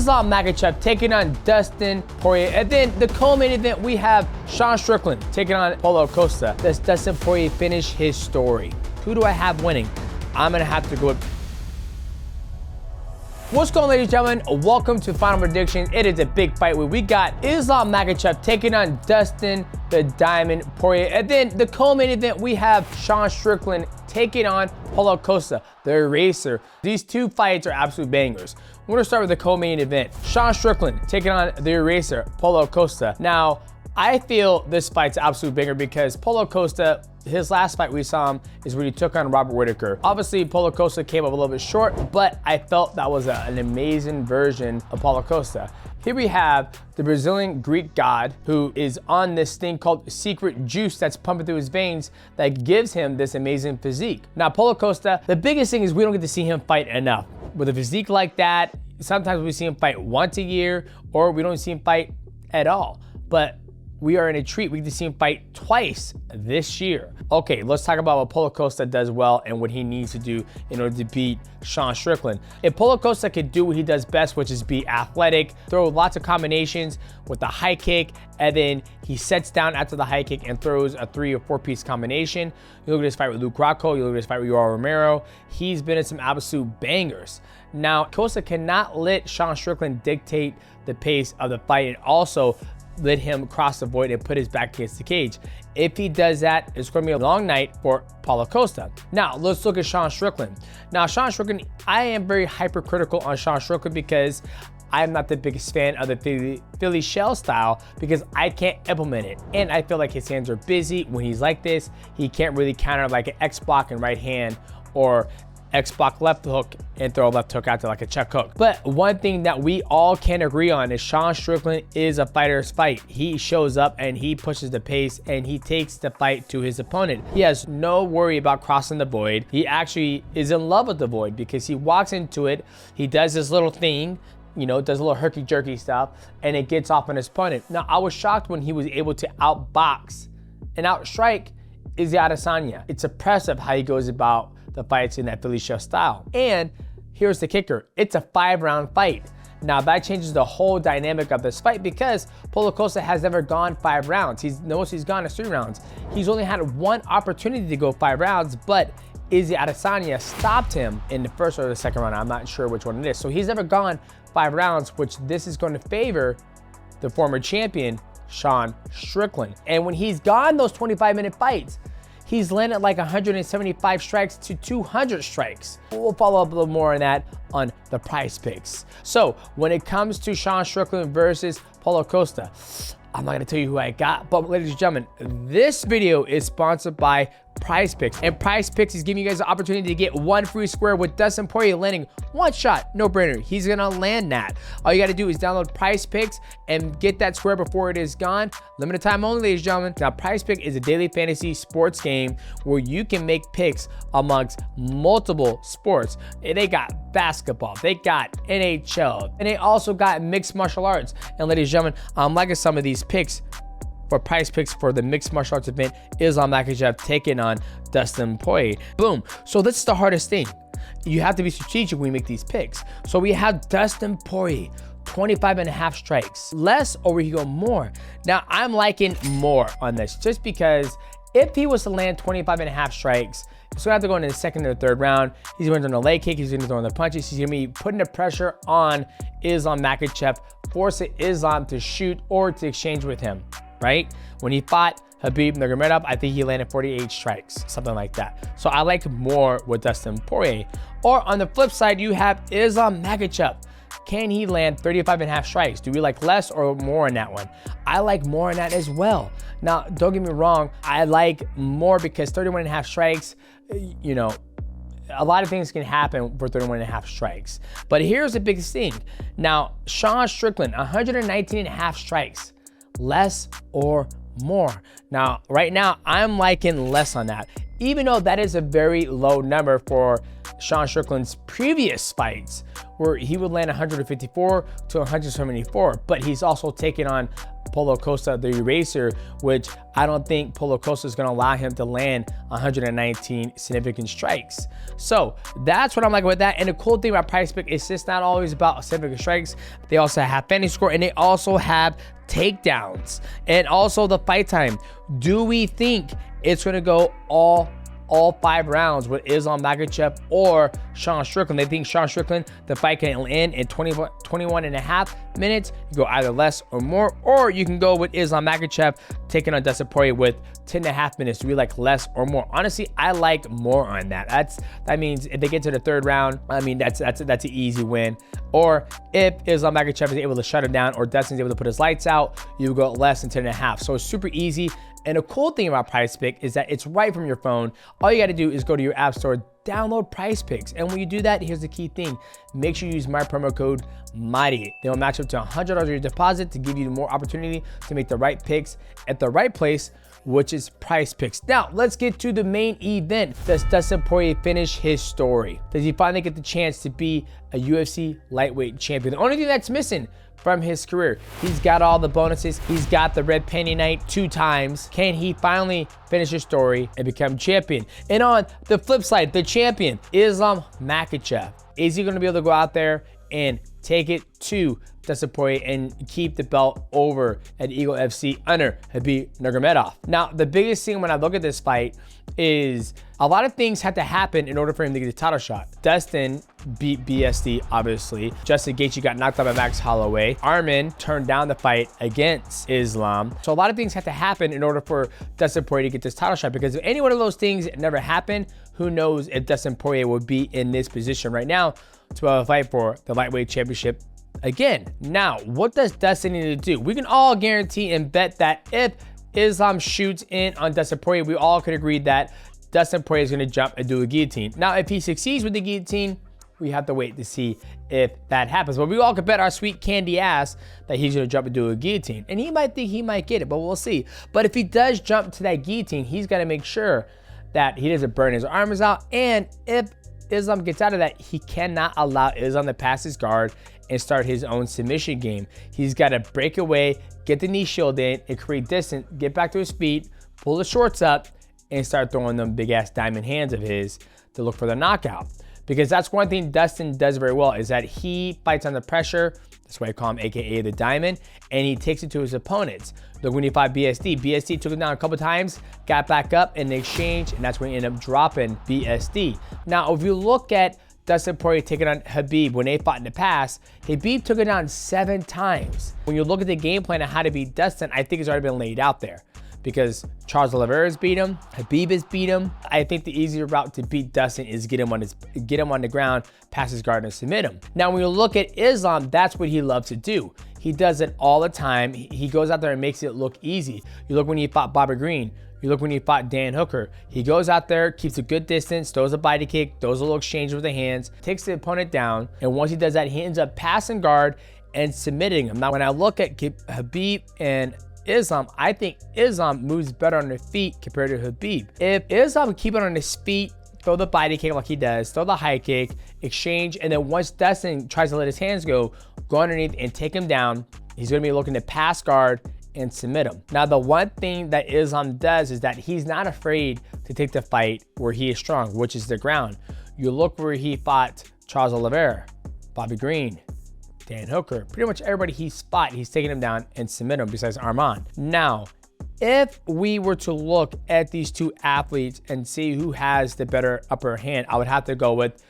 Islam Makhachev taking on Dustin Poirier. And then the co-main event, we have Sean Strickland taking on Paulo Costa. Does Dustin Poirier finish his story? Who do I have winning? I'm gonna have to go with... What's going on, ladies and gentlemen? Welcome to Final Predictions. It is a big fight where we got Islam Makhachev taking on Dustin the Diamond Poirier. And then the co-main event, we have Sean Strickland taking on Paulo Costa, the Eraser. These two fights are absolute bangers. We're gonna start with the co-main event. Sean Strickland taking on the Eraser, Paulo Costa. Now, I feel this fight's an absolute banger because Paulo Costa, his last fight we saw him is when he took on Robert Whittaker. Obviously, Paulo Costa came up a little bit short, but I felt that was an amazing version of Paulo Costa. Here we have the Brazilian Greek god who is on this thing called secret juice that's pumping through his veins that gives him this amazing physique. Now, Paulo Costa, the biggest thing is we don't get to see him fight enough. With a physique like that, sometimes we see him fight once a year or we don't see him fight at all. But we are in a treat. We get to see him fight twice this year. Okay, let's talk about what Paulo Costa does well and what he needs to do in order to beat Sean Strickland. If Paulo Costa could do what he does best, which is be athletic, throw lots of combinations with the high kick, and then he sets down after the high kick and throws a 3 or 4 piece combination. You look at his fight with Luke Rockhold, you look at his fight with Yoel Romero. He's been in some absolute bangers. Now, Costa cannot let Sean Strickland dictate the pace of the fight and also let him cross the void and put his back against the cage. If he does that, it's going to be a long night for Paulo Costa. Now, let's look at Sean Strickland. Now, Sean Strickland, I am very hypercritical on Sean Strickland because I'm not the biggest fan of the Philly shell style because I can't implement it. And I feel like his hands are busy. When he's like this, he can't really counter like an X block and right hand or X block left hook and throw a left hook out to like a check hook. But one thing that we all can agree on is Sean Strickland is a fighter's fight. He shows up and he pushes the pace and he takes the fight to his opponent. He has no worry about crossing the void. He actually is in love with the void because he walks into it, he does this little thing, you know, does a little herky-jerky stuff, and it gets off on his opponent. Now, I was shocked when he was able to outbox and outstrike Izzy Adesanya. It's impressive how he goes about the fights in that Philly shell style. And here's the kicker, it's a 5-round fight. Now that changes the whole dynamic of this fight because Paulo Costa has never gone 5 rounds. The most he's gone is 3 rounds. He's only had one opportunity to go 5 rounds, but Izzy Adesanya stopped him in the first or the second round. I'm not sure which one it is. So he's never gone 5 rounds, which this is going to favor the former champion, Sean Strickland. And when he's gone those 25-minute fights, he's landed like 175 strikes to 200 strikes. We'll follow up a little more on that on the PrizePicks. So when it comes to Sean Strickland versus Paulo Costa, I'm not gonna tell you who I got, but ladies and gentlemen, this video is sponsored by PrizePicks. And PrizePicks is giving you guys the opportunity to get 1 free square with Dustin Poirier landing 1 shot, no brainer. He's gonna land that. All you gotta do is download PrizePicks and get that square before it is gone. Limited time only, ladies and gentlemen. Now, PrizePicks is a daily fantasy sports game where you can make picks amongst multiple sports. They got basketball, they got NHL, and they also got mixed martial arts. And ladies and gentlemen, I'm liking some of these picks for PrizePicks for the mixed martial arts event. Islam Makhachev taking on Dustin Poirier. Boom. So this is the hardest thing. You have to be strategic when you make these picks. So we have Dustin Poirier, 25.5 strikes. Less or we can go more. Now I'm liking more on this just because if he was to land 25.5 strikes, he's gonna have to go into the second or third round. He's gonna throw the leg kick, he's gonna throw the punches, he's gonna be putting the pressure on Islam Makhachev, forcing Islam to shoot or to exchange with him, right? When he fought Khabib Nurmagomedov, I think he landed 48 strikes, something like that. So I like more with Dustin Poirier. Or on the flip side, you have Islam Makhachev. Can he land 35.5 strikes? Do we like less or more in that one? I like more in that as well. Now, don't get me wrong, I like more because 31.5 strikes, you know, a lot of things can happen for 31.5 strikes. But here's the biggest thing. Now, Sean Strickland, 119.5 strikes, less or more. Now, right now, I'm liking less on that. even though that is a very low number for Sean Strickland's previous fights, where he would land 154 to 174, but he's also taken on Paulo Costa, the Eraser, which I don't think Paulo Costa is going to allow him to land 119 significant strikes. So that's what I'm liking with that. And the cool thing about PrizePicks is it's not always about significant strikes. They also have fantasy score, and they also have takedowns, and also the fight time. Do we think it's going to go all 5 rounds with Islam Makhachev or Sean Strickland? They think Sean Strickland, the fight can end in 21 and a half minutes. You go either less or more, or you can go with Islam Makhachev taking on Dustin Poirier with 10 and a half minutes. Do we like less or more? Honestly, I like more on that. That means if they get to the 3rd round, I mean, that's an easy win. Or if Islam Makhachev is able to shut him down, or Dustin's able to put his lights out, you go less than 10 and a half. So it's super easy. And the cool thing about PrizePicks is that it's right from your phone. All you got to do is go to your app store, download PrizePicks. And when you do that, here's the key thing. Make sure you use my promo code MIGHTY. They will match up to $100 of your deposit to give you more opportunity to make the right picks at the right place, which is PrizePicks. Now, let's get to the main event. Does Dustin Poirier finish his story? Does he finally get the chance to be a UFC lightweight champion? The only thing that's missing from his career, he's got all the bonuses. He's got the red penny night 2 times. Can he finally finish his story and become champion? And on the flip side, the champion, Islam Makhachev. Is he going to be able to go out there and take it to Dustin Poirier and keep the belt over at Eagle FC under Khabib Nurmagomedov? Now, the biggest thing when I look at this fight is a lot of things had to happen in order for him to get the title shot. Dustin beat BSD, obviously. Justin Gaethje got knocked out by Max Holloway. Armin turned down the fight against Islam. So a lot of things had to happen in order for Dustin Poirier to get this title shot, because if any one of those things never happened, who knows if Dustin Poirier would be in this position right now to have a fight for the lightweight championship again. Now, what does Dustin need to do? We can all guarantee and bet that if Islam shoots in on Dustin Poirier, we all could agree that Dustin Poirier is going to jump and do a guillotine. Now, if he succeeds with the guillotine, we have to wait to see if that happens. But we all could bet our sweet candy ass that he's going to jump and do a guillotine. And he might think he might get it, but we'll see. But if he does jump to that guillotine, he's got to make sure that he doesn't burn his arms out. And if Islam gets out of that, he cannot allow Islam to pass his guard and start his own submission game. He's got to break away, get the knee shield in, and create distance, get back to his feet, pull the shorts up, and start throwing them big ass diamond hands of his to look for the knockout. Because that's one thing Dustin does very well, is that he fights under pressure. That's why I call him AKA the diamond, and he takes it to his opponents. Look, when he fought BSD took him down a couple times, got back up in the exchange, and that's when he ended up dropping BSD. Now, if you look at Dustin Poirier taking on Khabib when they fought in the past, Khabib took him down 7 times. When you look at the game plan of how to beat Dustin, I think it's already been laid out there, because Charles Oliveira's beat him, Khabib has beat him. I think the easier route to beat Dustin is get him on the ground, pass his guard, and submit him. Now, when you look at Islam, that's what he loves to do. He does it all the time. He goes out there and makes it look easy. You look when he fought Bobby Green. You look when he fought Dan Hooker. He goes out there, keeps a good distance, throws a body kick, throws a little exchange with the hands, takes the opponent down, and once he does that, he ends up passing guard and submitting him. Now, when I look at Khabib and Islam, I think Islam moves better on the feet compared to Khabib. If Islam would keep it on his feet, throw the body kick like he does, throw the high kick, exchange, and then once Dustin tries to let his hands go underneath and take him down, he's going to be looking to pass guard and submit him. Now, the one thing that Islam does is that he's not afraid to take the fight where he is strong, which is the ground. You look where he fought Charles Oliveira, Bobby Green, Dan Hooker, pretty much everybody he's taking him down and submit him besides Armand. Now, if we were to look at these two athletes and see who has the better upper hand, I would have to go with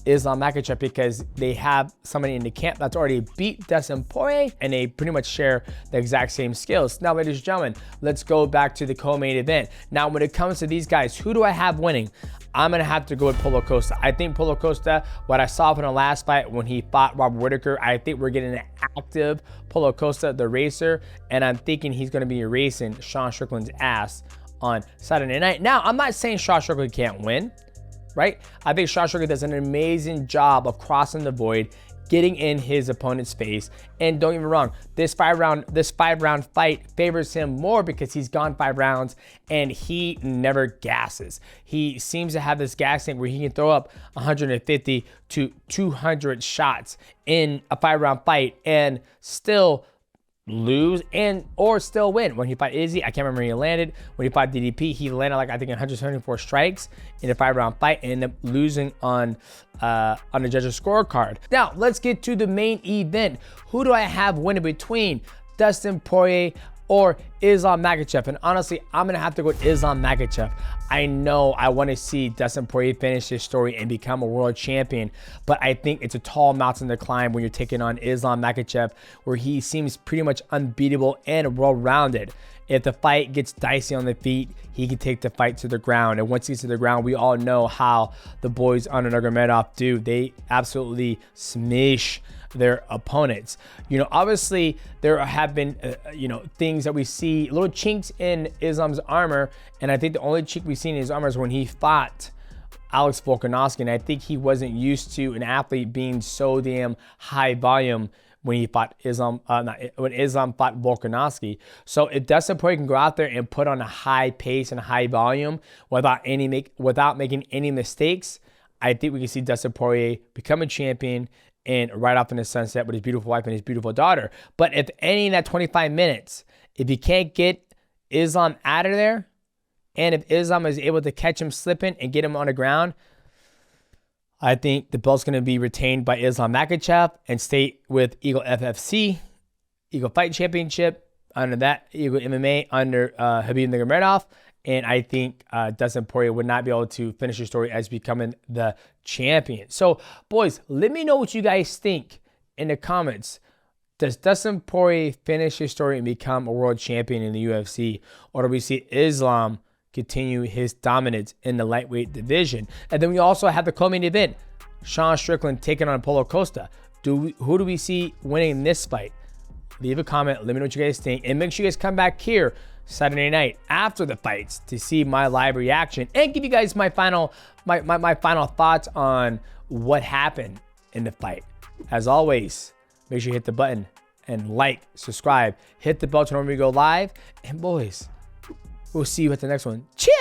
Islam Makhachev, because they have somebody in the camp that's already beat Dustin Poirier, and they pretty much share the exact same skills. Now, ladies and gentlemen, let's go back to the co-main event. Now, when it comes to these guys, who do I have winning? I'm going to have to go with Paulo Costa. I think Paulo Costa, what I saw from the last fight when he fought Robert Whittaker, I think we're getting an active Paulo Costa, the racer, and I'm thinking he's going to be erasing Sean Strickland's ass on Saturday night. Now, I'm not saying Sean Strickland can't win, right? I think Sean Strickland does an amazing job of crossing the void getting in his opponent's face. And don't get me wrong, this five round fight favors him more because he's gone 5 rounds and he never gasses. He seems to have this gassing where he can throw up 150 to 200 shots in a 5-round fight and still lose or still win. When he fought Izzy, I can't remember when he landed. When he fought DDP, he landed like, I think, 174 strikes in a 5-round fight and ended up losing on the judge's scorecard. Now let's get to the main event. Who do I have winning between Dustin Poirier or Islam Makhachev? And honestly, I'm gonna have to go with Islam Makhachev. I know I want to see Dustin Poirier finish his story and become a world champion, but I think it's a tall mountain to climb when you're taking on Islam Makhachev, where he seems pretty much unbeatable and well-rounded. If the fight gets dicey on the feet, he can take the fight to the ground. And once he gets to the ground, we all know how the boys under Nurmagomedov do. They absolutely smash their opponents. You know, obviously there have been, things that we see, little chinks in Islam's armor. And I think the only chink we've seen in his armor is when he fought Alex Volkanovski. And I think he wasn't used to an athlete being so damn high volume when he fought when Islam fought Volkanovski. So if Dustin Poirier can go out there and put on a high pace and high volume without making any mistakes, I think we can see Dustin Poirier become a champion and ride off in the sunset with his beautiful wife and his beautiful daughter. But if any in that 25 minutes, if you can't get Islam out of there, and if Islam is able to catch him slipping and get him on the ground, I think the belt's going to be retained by Islam Makhachev and stay with Eagle FFC, Eagle Fight Championship, under that, Eagle MMA under Khabib Nurmagomedov. And I think Dustin Poirier would not be able to finish his story as becoming the champion. So, boys, let me know what you guys think in the comments. Does Dustin Poirier finish his story and become a world champion in the UFC? Or do we see Islam continue his dominance in the lightweight division? And then we also have the co-main event, Sean Strickland taking on Paulo Costa. Who do we see winning this fight? Leave a comment. Let me know what you guys think. And make sure you guys come back here Saturday night after the fights to see my live reaction and give you guys my final thoughts on what happened in the fight. As always, make sure you hit the button and like, subscribe, hit the bell to know when we go live. And boys, we'll see you at the next one. Cheers!